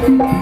Thank you.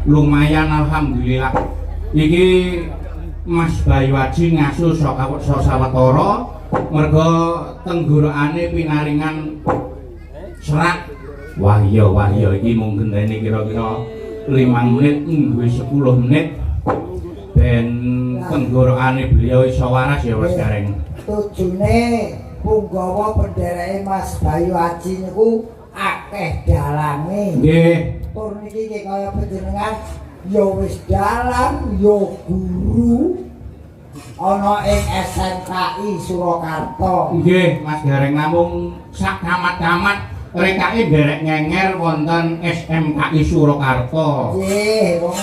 Lumayan alhamdulillah. Iki Mas Bayu Aji ngasuh sawetara merga tenggorokane pinaringan serak. Wah iya iki mung gendene kira-kira 5 menit duwe 10 menit ben tenggorokane beliau iso waras ya Mas Gareng. Tujune punggawa pendereke Mas Bayu Aji niku akeh dalange. Nggih. Tur niki kaya panjenengan ya wis dalang ya guru ana ing SMKI Surakarta. Nggih, Mas Gareng namung sak camat-camat rekake derek ngenger wonten SMKI Surakarta. Nggih, wong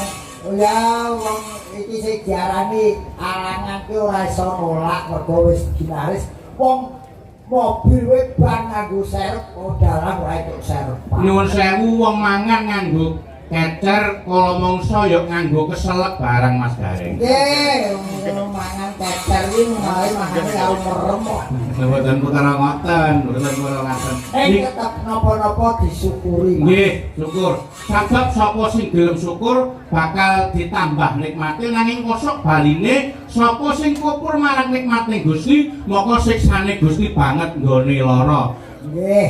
iki sing diarani alangan ki ora iso nolak mergo wis dinaris wong mobil wae ban nganggo serep dalan ora entuk serep. Nyuwun sewu wong mangan nganggo kecer kala mangsa ya nganggo keselek barang Mas Gareng. Nggih, wong mangan kecer iki mangane karo merem kok. Mboten putra ngoten, mboten putra ngoten. Tetep napa-napa disyukuri. Nggih, syukur. Sabab sapa sing gelem syukur bakal ditambah nikmate nanging kosok baline sapa sing kupur marang nikmate Gusti maka siksane Gusti banget nggone lara. Nggih,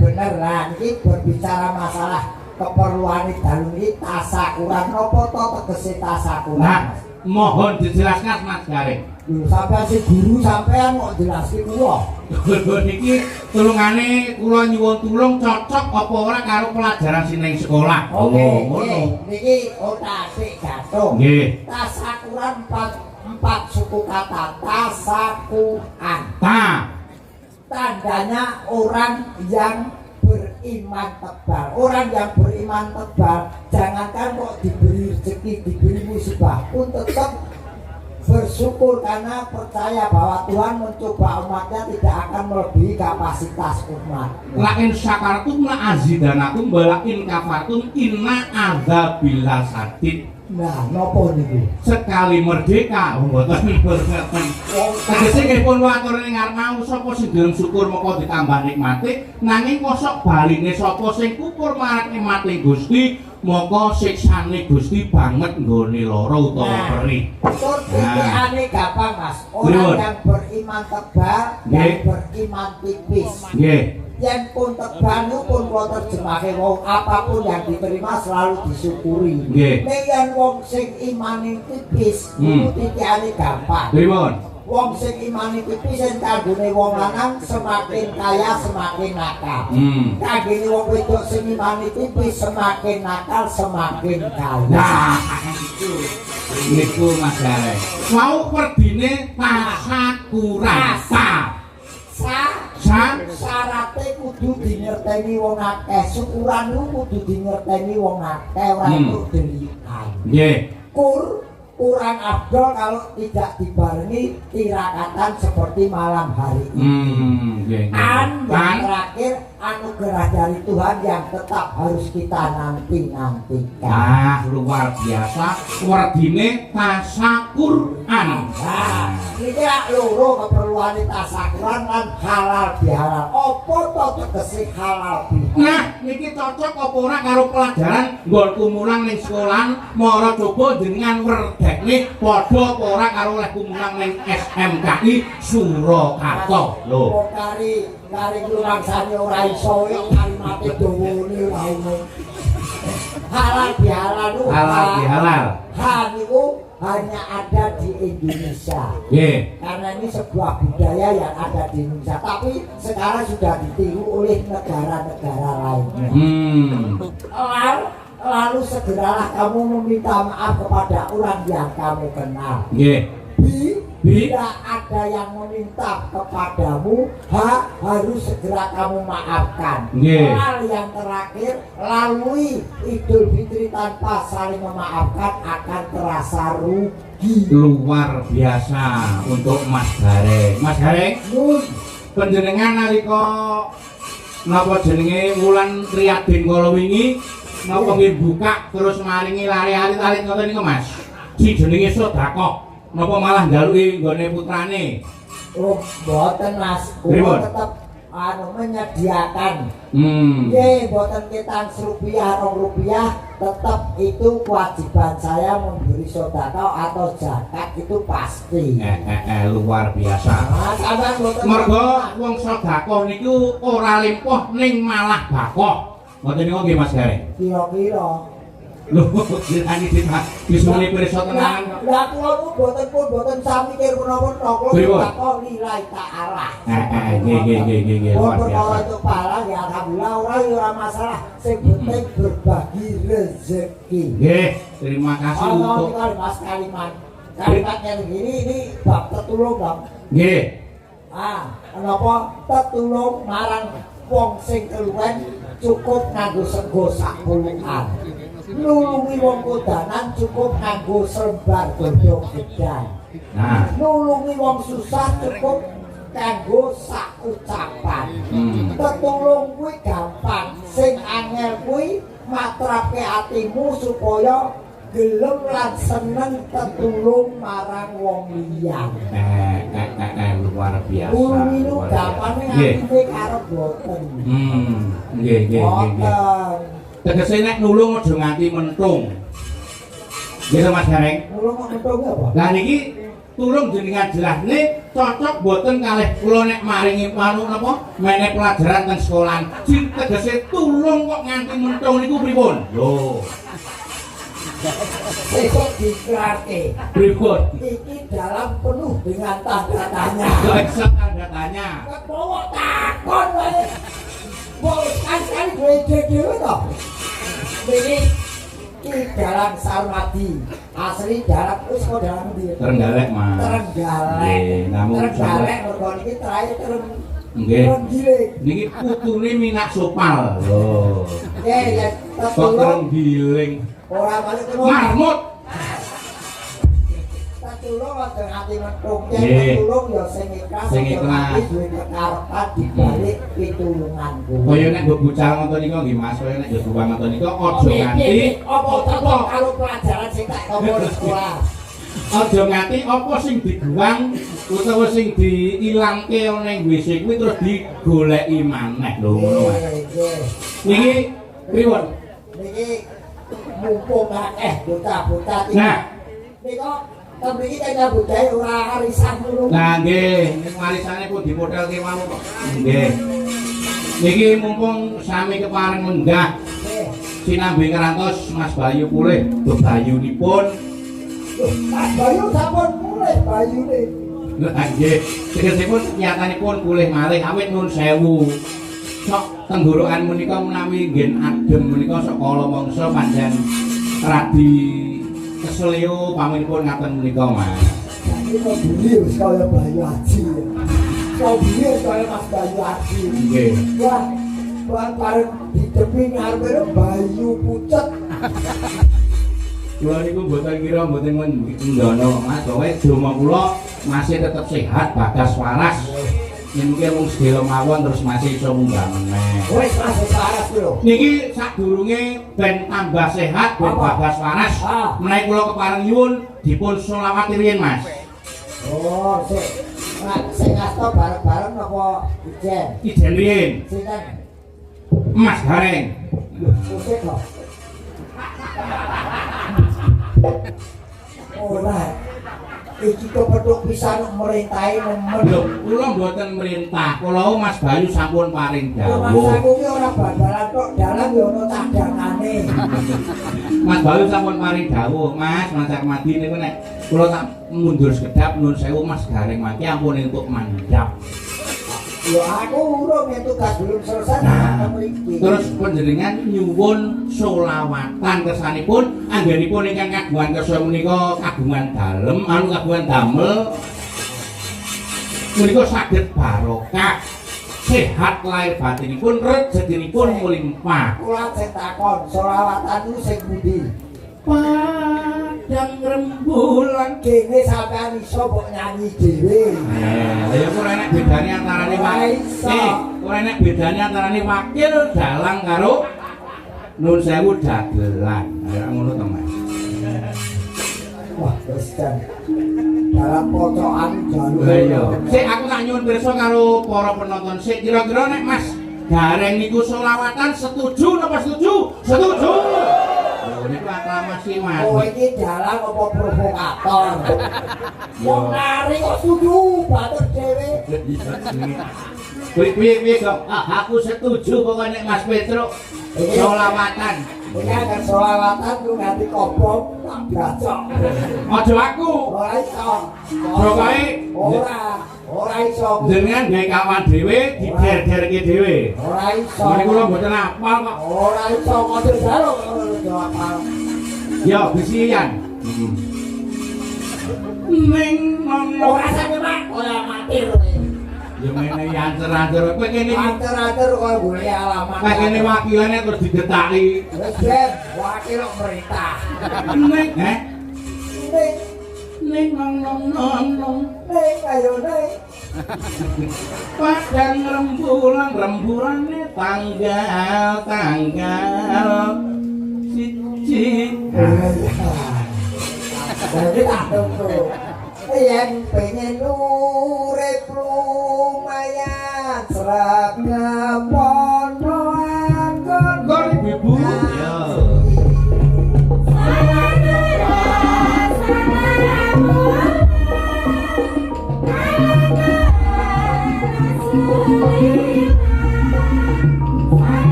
bener lah iki berbicara masalah keperluan dalu iki tasakuran napa to tegese tasakuran. Nah, mohon dijelaskan Mas Gareng. Lho sampeyan si guru sampeyan kok jelaske kula. Lho niki tulungane kula nyuwun tulung cocok apa ora karo pelajaran sing ning sekolah. Ngono. Niki ora sik gatung. Nggih. Tasakuran empat suku kata tasakuran. Tandanya orang yang beriman tebal. Orang yang beriman tebal jangankan kok diberi rezeki, diberi musibah pun tetap bersyukur karena percaya bahwa Tuhan mencoba umatnya tidak akan melebihi kapasitas umat. La in syakartum la azidanakum wa la in kafartum inna adzabil sadid. Nah, napa niku? Sekali merdeka mboten mboten. Tegese nggih pun watur ning ngarep mau sapa sing gelem syukur moko ditambah nikmate nanging kosok baline sapa sing kupur marang nikmate Gusti moko siksane Gusti banget nggone lara utawa perih. Tur pikirane gampang Mas. Orang yang beriman tebal dan beriman tipis. Nggih. Yang pun tebal pun kula terjemahke wong apapun yang diterima selalu disyukuri. Nggih. Nek yen wong sing imane tipis iku pikirane gampang. Pripun? Wong sing imane tipis sing kanggone wong lanang semakin kaya semakin nakal. Kanggone wong wedok sing imane tipis semakin nakal semakin kaya. Nah, itu niku Mas Gareng. Mau perdine tasakurasa. Syarate kudu dingerteni wong akeh, syukuran kudu dingerteni wong akeh, ora entuk delikan. Nggih. Kurang afdol kalau tidak dibarengi tirakatan seperti malam hari ini. Nggih. Yang terakhir anugerah dari Tuhan yang tetap harus kita nanti-nantikan. Luar biasa. Werdine tasakuran. Ini loro keperluan tasakuran lan halal bihalal. Apa to tegese halal bihalal? Nah, niki cocok apa ora karo pelajaran nggonku mulang ning sekolahan mara coba jenengan werdekne padha apa ora karo lehku mulang ning SMKI Surakarta. Lho. Kari kulangsane ora iso kalimate dawane ora ono. Halal bihalal lu. Halal bihalal. Niku hanya ada di Indonesia. Karena ini sebuah budaya yang ada di Indonesia, tapi sekarang sudah ditiru oleh negara-negara lainnya. Lalu segeralah kamu meminta maaf kepada orang yang kamu kenal. Bila ada yang meminta kepadamu, harus segera kamu maafkan. Hal yang terakhir, lalui Idul Fitri tanpa saling memaafkan akan terasa rugi. Luar biasa untuk Mas Gareng. Mas Gareng, panjenengan nalika napa jenenge wulan Riyadin kala wingi napa nggih buka terus maringi lari alit-alit ngoten niku Mas. Si jenenge sedekah. Napa malah njaluki nggone putrane? Oh, mboten Mas. Kula tetep menyediakan. Mboten kita rupiah, rupiah, tetap itu kewajiban saya memberi sedekah atau zakat itu pasti. Luar biasa. Mergo wong sedekah niku ora limpoh ning malah bakoh. Ngoten niku nggih Mas Gareng. Kira-kira lho, ditani disuni pirsa tenan. Lah kula boten sami mikir menapa-menapa kula lillahi ta'ala. Nggih. Ora itu pala ya alhamdulillah ora masalah, sing penting berbagi rezeki. Nggih, terima kasih untuk Mas kalimat. Kalimatnya begini ini bab tetulung, Bang. Nggih. Napa tetulung marang wong sing keluwen cukup nganggo sego sak puluhan. Nulungi wong kodanan cukup nganggo selembar godhong gedang. Nulungi wong susah cukup nganggo sak ucapan. Tetulung kuwi gampang, sing angel kuwi matrape atimu supaya gelem lan seneng tetulung marang wong liya. Luar biasa. Nulungi lu gampang nganggo karep boten. Nggih. Tegese nek nulung aja nganti mentung. Nggih Mas Gareng. Nulung mentung apa? Lah niki tulung jenengan jelasne cocok boten kalih kula nek maringi manuk napa menehi pelajaran teng sekolahan. Tegese tulung kok nganti mentung niku pripun? Lho. Besok diklarke. Pripun? Iki dalam penuh dengan tanda tanya. Iso tanda tanya. Kebawa takon wae. Wong kan dhewe to. Ini dalam Sarmadi. Asli dalam wis kok dalam ndi? Trenggalek, Mas. Trenggalek. Trenggalek mergo niki terakhir nggih. Niki putune Minak Sopal. Lho. Nggih, ya kok terenggiling. Ora balik terus. Marmut. Tetulung aja nganti mentung. Tetulung ya sing ikhlas. Duwe kekarepan dibalik pitulunganku. Kaya nek mbok bucal ngoten niku nggih Mas, kaya nek yo buang ngoten niku aja nganti apa karo pelajaran sing tak tompo di sekolah. Aja nganti apa sing dibuang utawa sing diilangke ning WC kuwi terus digoleki maneh lho ngono Mas. Niki pripun? Niki mumpung akeh bocah-bocah iki. Nah, nika mriki kaya budaya ora arisan ngono. Nah nggih, warisane pun dimodelke mau kok. Nggih. Niki mumpung sami kepareng menggah. Sinambi ngerantos Mas Bayu pulih, bayunipun. Mas Bayu sampun pulih bayune. Lah nggih, tegesipun nyatanipun pulih malih awit nuwun sewu. Sok tenggorokan menika menawi nggih adem menika sekala mangsa pancen radi keseleo paminipun ngaten menika Mas. Iki kok buli wis kaya Bayu Haji. kau biar kaya Mas Bayu Ardi. Nggih. Wah, bareng didepi ngarep Bayu pucet. Kula niku mboten kira mboten ngendono Mas, kowe donga kula masih tetep sehat bagas waras. Mungkin mung sedelo mawon terus masih iso munggah meneh. Wis Mas waras lho. Niki sadurunge ben tambah sehat ben bagas waras. Menawi kula kepareng nyuwun dipun selawati riyin Mas. Oh, sing ngasto bareng-bareng apa ijen? Ijen riyin. Sinten? Mas Gareng. Pusing kok. Ora. Iki kepethuk pisan merintahi nemen. Lho, kula mboten merintah. Kula Mas Bayu sampun paring Mas dawuh. aku ki ora bal-balan kok dalan yo ono cadangane. Mas Bayu sampun paring dawuh, Mas, mancak mati niku nek kula tak mundur sekedap nuwun sewu Mas Gareng mati ampun entuk mandhap. Yo aku urung yen tugas belum selesai Nah, mriki. terus panjenengan nyuwun selawatan kersanipun anggenipun ingkang kagungan kersa menika kagungan dalem, kagungan damel menika saged barokah, sehat lahir batinipun, rezekinipun mulimpah. Kula sing takon, selawatan ku sing pundi? Padang rembulan Kene sampean iso mbok nyanyi dhewe. ya ora enek bedane antarane ora enek bedane antarane wakil dalang karo nun sewu dagelan. Ya ngono to, Mas. Wah, terus kan dalam pocokan jalur. Lah iya. Sik aku tak nyuwun pirsa karo para penonton sik kira-kira nek Mas Gareng niku selawatan setuju napa setuju? Setuju. Lho niku aklamasi Mas. Kowe iki dalang apa provokator? Wong nari kok setuju batur dhewe. Piye kok aku setuju pokoknya Mas Petruk selawatan. Iki akan selawatan ku ganti kopong tak bracok. Aja aku. Ora iso. Pokoke ora iso. jenengan gawe kawan dhewe dider-derke dhewe. Ora iso. Mene kula mboten apal kok. Ora iso ngono jaro jawab. Ya bisian. Ning ngono Ora sampe mak ora mati kowe. ya mene yancer-yancer kowe kene Anter-anter kok golek alamat. kowe kene wakilane terus digetaki. Wis ben wakil pemerintah. Ning Ning ngono ayo ning. padang rembulan-rembulane tanggal siji. Jadi tak tentu. Yang pengen urip lumayan seragam ponoan Gor ibu. Ya.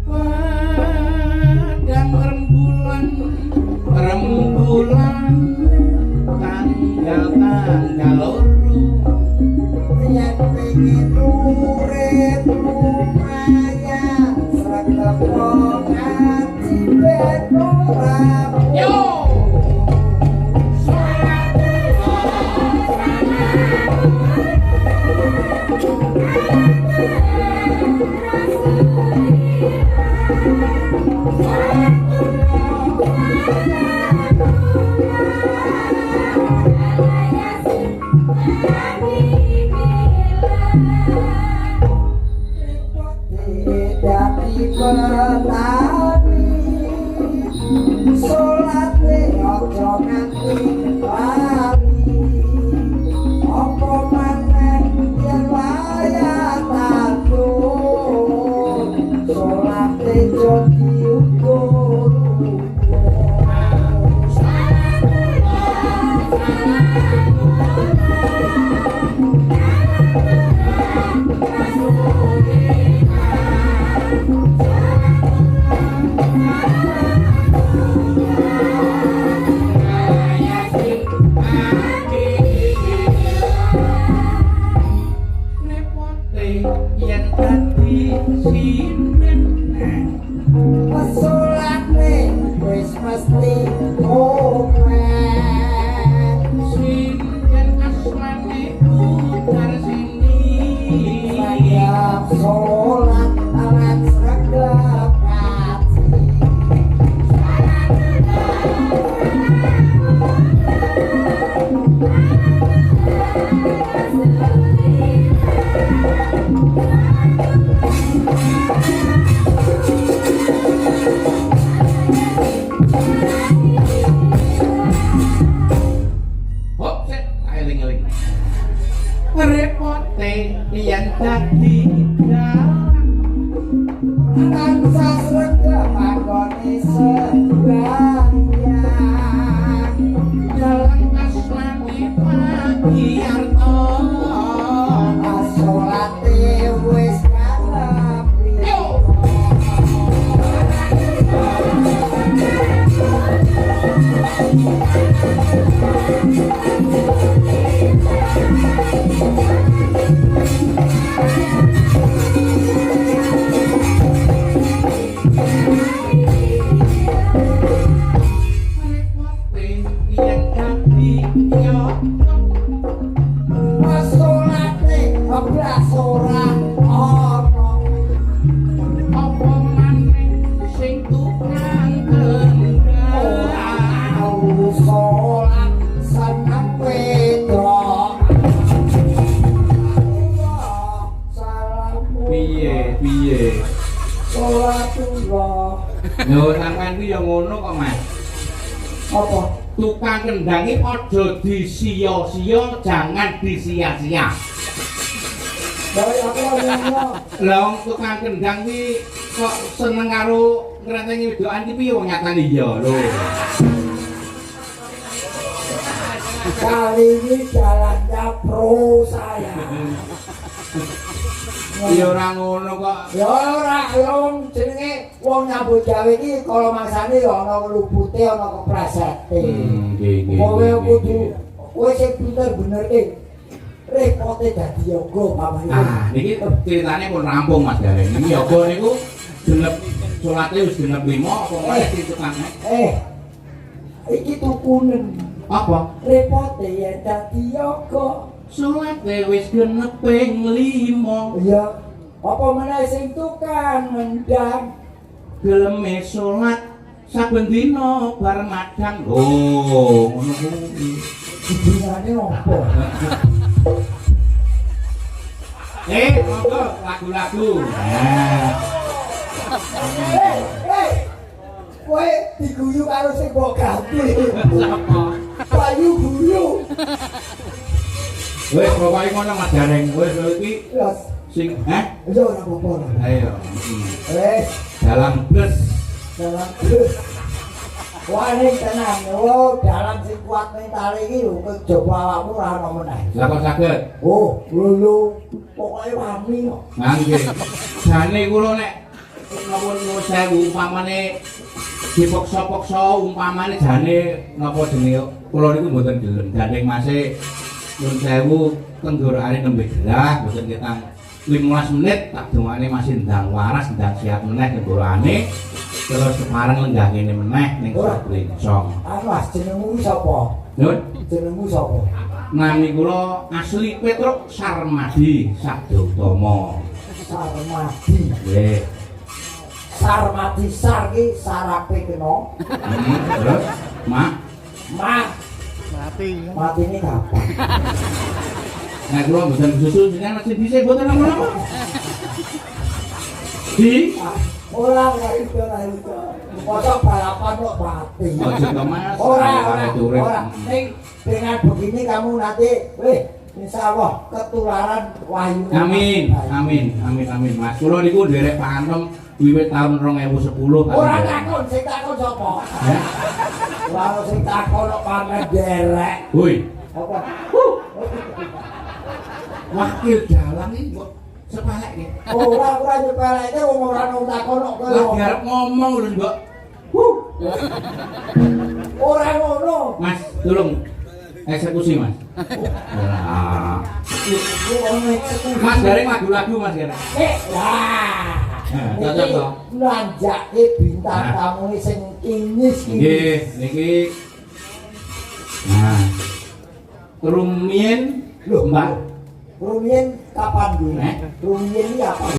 Padang rembulan tanggal loro. yang pengen urip lumayan seragam ponoan cibet orang. Yo. Tidak dipelani Solatnya ojo nganti lari Apa maneh yen wayah takut Solatnya jo diukur-ukur mesti komen Sinten asmane putar sini sayap sholat alat sregep kaji hop set eling-eling repote yen dadi dalang tansah sregep anggone sembahyang dalang asmane Pagiyarto asolate wis kalepi repote yen dadi yoto asolate ablas ora ana apa maneh sing tukang kendang sholat seneng wedok salamu piye sholatullah lho sampean ku ya ngono kok Mas apa tukang kendangi aja disia-sia jangan disia-sia dari aku ngomong lah wong tukang kendang ki kok seneng karo ngrentengi wedokan ki piye wong nyatane iya lho kali ini jalannya pro saya ya ora ngono kok ya ora ya wong jenenge wong nyambut gawe iki kalau mangsane ya ana lupute ana kepresete nggih kowe kudu kowe sing bener-bener repote dadi yoga pamane ah niki ceritane pun rampung Mas Gareng niki yoga niku genep salate wis genep 5 apa meneh sing tukang iki tukunen apa repote yen dadi yoga salate wis genep ping 5 ya apa meneh sing tukang ngendang geleme salat saben dina bar madang lho ngono kuwi hubungane apa monggo lagu-lagu kowe diguyu karo sing mbok ganti sapa payu guyu wis pokoke ngono Mas Gareng wis iki Yes. sing Ya ora apa-apa. ayo Dalam bus bus. Wah ini tenang, lo dalam sing kuat mental iki lho kejaba awakmu ora ono meneh. lah kok saged Oh, lho pokoke wani kok. nggih jane kula nek nuwun sewu umpamane dipaksa-paksa umpamane jane napa jenenge kula niku mboten gelem gandeng Mase nuwun sewu tenggorokane nembe gerah mboten ketang 15 menit tak dongane masih ndang waras ndang siap meneh tenggorokane terus semarang lenggah kene meneh ning Sablingsong. Anu Mas jenengmu sapa? Nun Jenengmu sapa? nami kula asli Petruk Sarmadi Sabdutama. Sarmadi. Nggih. Sarmadi sar ki sarape kena. Terus Mak Mati ini kapan? nek kula mboten susu jenengan masih dhisik mboten apa-apa. Di Ora itu. Kocok balapan kok mati. Ojo to Mas. Ora. Turun. Ning dengan begini kamu nanti, insyaallah ketularan wahyu. Amin Mas. Kula niku nderek panem wiwit tahun 2010 Ora takon, sing takon sapa? Ya. Ora sing takon kok pamer derek. Woi, Apa? wakil dalang iki kok sepalek iki. Ora nyepeleke wong ora nang takon kok. Lagi arep ngomong lho, Mbak. Ora ngono. Mas, tolong eksekusi, Mas. Nah. Mas Gareng lagu-lagu Mas Gareng. Lah. Cocok to. Nanjake bintang tamu sing Inis Nggih, niki. Nah. Rumien Loh, Mbak. Rumien kapan Bu? Eh? Rumien ini apa?